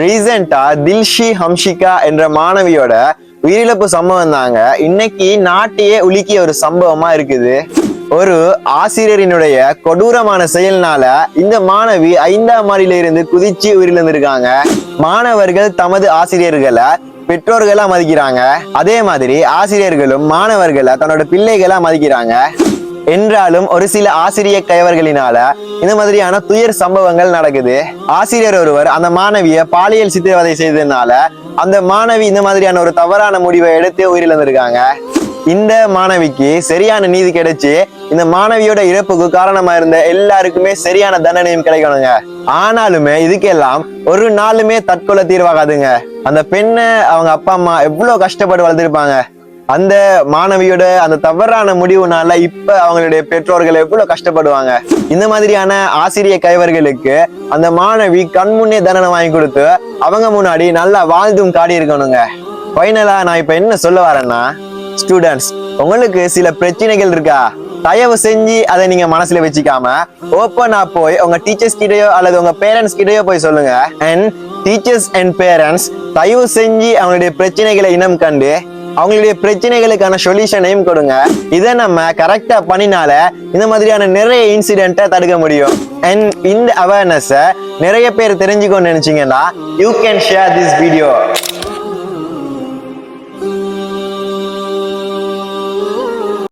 ரீசெண்டா தில்ஷி ஹம்ஷிகா என்ற மாணவியோட உயிரிழப்பு சம்பவம் தாங்க இன்னைக்கு நாட்டையே உலுக்கிய ஒரு சம்பவமா இருக்குது. ஒரு ஆசிரியரினுடைய கொடூரமான செயல்னால இந்த மாணவி 5ஆம் மாடியில இருந்து குதிச்சு உயிரிழந்திருக்காங்க. மாணவர்கள் தமது ஆசிரியர்களை பெற்றோர்களா மதிக்கிறாங்க, அதே மாதிரி ஆசிரியர்களும் மாணவர்களை தன்னோட பிள்ளைகளா மதிக்கிறாங்க. என்றாலும் ஒரு சில ஆசிரிய கைவர்களினால இந்த மாதிரியான துயர் சம்பவங்கள் நடக்குது. ஆசிரியர் ஒருவர் அந்த மாணவியை பாலியல் சித்திரவதை செய்ததுனால அந்த மாணவி இந்த மாதிரியான ஒரு தவறான முடிவை எடுத்து உயிரிழந்திருக்காங்க. இந்த மாணவிக்கு சரியான நீதி கிடைச்சு இந்த மாணவியோட இறப்புக்கு காரணமா இருந்த எல்லாருக்குமே சரியான தண்டனையும் கிடைக்கணுங்க. ஆனாலுமே இதுக்கெல்லாம் ஒரு நாளுமே தற்கொலை தீர்வாகாதுங்க. அந்த பெண்ணை அவங்க அப்பா அம்மா எவ்வளவு கஷ்டப்பட்டு வளர்த்திருப்பாங்க. அந்த மாணவியோட அந்த தவறான முடிவுனால இப்ப அவங்களுடைய பெற்றோர்கள் எவ்வளவு கஷ்டப்படுவாங்க. இந்த மாதிரியான ஆசிரிய கைவர்களுக்கு அந்த மாணவி கண்முன்னே தண்டனை வாங்கி கொடுத்து அவங்க முன்னாடி நல்லா வாழ்ந்தும் காடி இருக்கணுங்க. ஃபைனலா நான் இப்ப என்ன சொல்ல வரேன்னா, ஸ்டூடெண்ட்ஸ், உங்களுக்கு சில பிரச்சனைகள் இருக்கா? தயவு செஞ்சு அதை நீங்க மனசுல வச்சுக்காம ஓப்பனா போய் உங்க டீச்சர்ஸ் கிட்டயோ அல்லது உங்க பேரண்ட்ஸ் கிட்டயோ போய் சொல்லுங்க. அண்ட் டீச்சர்ஸ் அண்ட் பேரண்ட்ஸ் தயவு செஞ்சு அவங்களுடைய பிரச்சனைகளை இனம் கண்டு அவங்களுடைய பிரச்சனைகளுக்கான சொல்யூஷனையும் கொடுங்க. இதை நம்ம கரெக்டா பண்ணினால இந்த மாதிரியான நிறைய இன்சிடென்ட்டை தடுக்க முடியும். அண்ட் இந்த அவேர்னஸை நிறைய பேர் தெரிஞ்சுக்கணும்னு நினைச்சீங்கன்னா you can share this video.